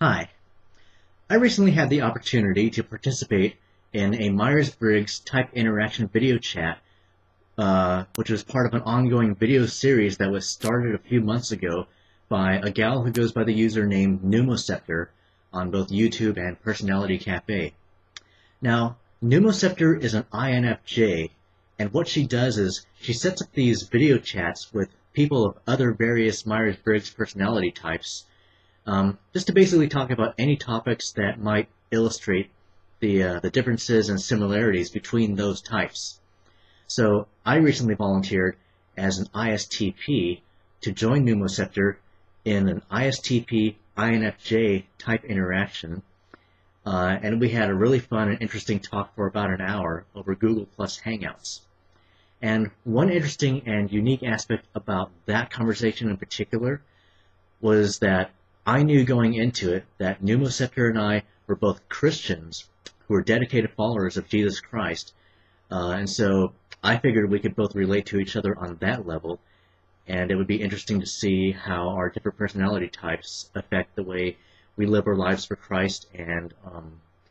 Hi. I recently had the opportunity to participate in a Myers-Briggs type interaction video chat, which was part of an ongoing video series that was started a few months ago by a gal who goes by the username Pneumoceptor on both YouTube and Personality Cafe. Now, Pneumoceptor is an INFJ, and what she does is she sets up these video chats with people of other various Myers-Briggs personality types, just to basically talk about any topics that might illustrate the differences and similarities between those types. So I recently volunteered as an ISTP to join Pneumoceptor in an ISTP-INFJ type interaction, and we had a really fun and interesting talk for about an hour over Google Hangouts. And one interesting and unique aspect about that conversation in particular was that I knew going into it that Pneumoceptor and I were both Christians who were dedicated followers of Jesus Christ, and so I figured we could both relate to each other on that level, and it would be interesting to see how our different personality types affect the way we live our lives for Christ and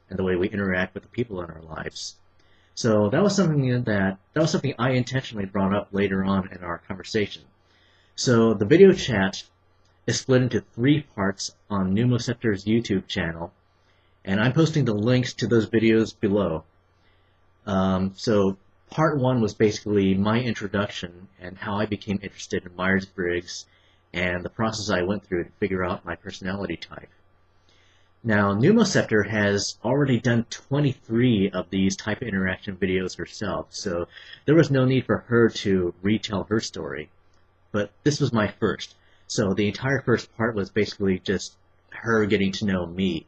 the way we interact with the people in our lives. So that was something I intentionally brought up later on in our conversation. So the video chat is split into 3 parts on Pneumoceptor's YouTube channel, and I'm posting the links to those videos below. So part 1 was basically my introduction and how I became interested in Myers-Briggs and the process I went through to figure out my personality type. Now, Pneumoceptor has already done 23 of these type of interaction videos herself, so there was no need for her to retell her story. But this was my first. So the entire first part was basically just her getting to know me.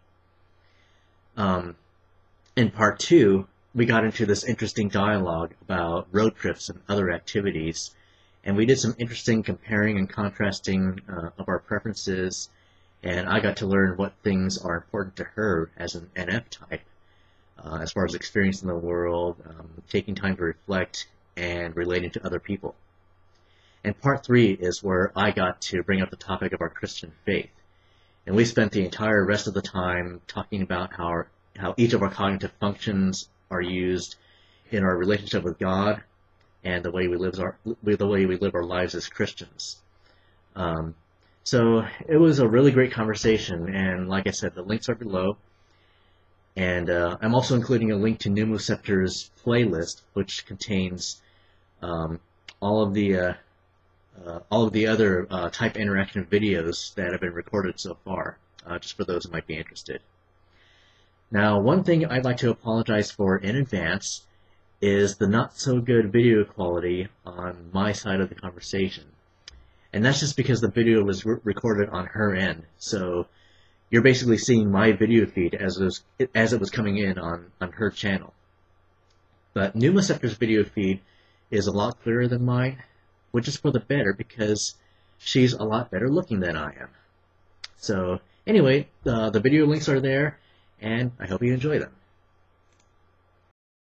In part 2, we got into this interesting dialogue about road trips and other activities, and we did some interesting comparing and contrasting of our preferences, and I got to learn what things are important to her as an NF type, as far as experience in the world, taking time to reflect, and relating to other people. And part 3 is where I got to bring up the topic of our Christian faith. And we spent the entire rest of the time talking about how each of our cognitive functions are used in our relationship with God and the way we live our lives as Christians. So it was a really great conversation, and like I said, the links are below. And I'm also including a link to Pneumoceptor's playlist, which contains all of the other type interaction videos that have been recorded so far, just for those who might be interested. Now, one thing I'd like to apologize for in advance is the not-so-good video quality on my side of the conversation. And that's just because the video was recorded on her end, so you're basically seeing my video feed as it was coming in on her channel. But Pneumoceptor's video feed is a lot clearer than mine, which is for the better because she's a lot better looking than I am. So anyway, the video links are there, and I hope you enjoy them.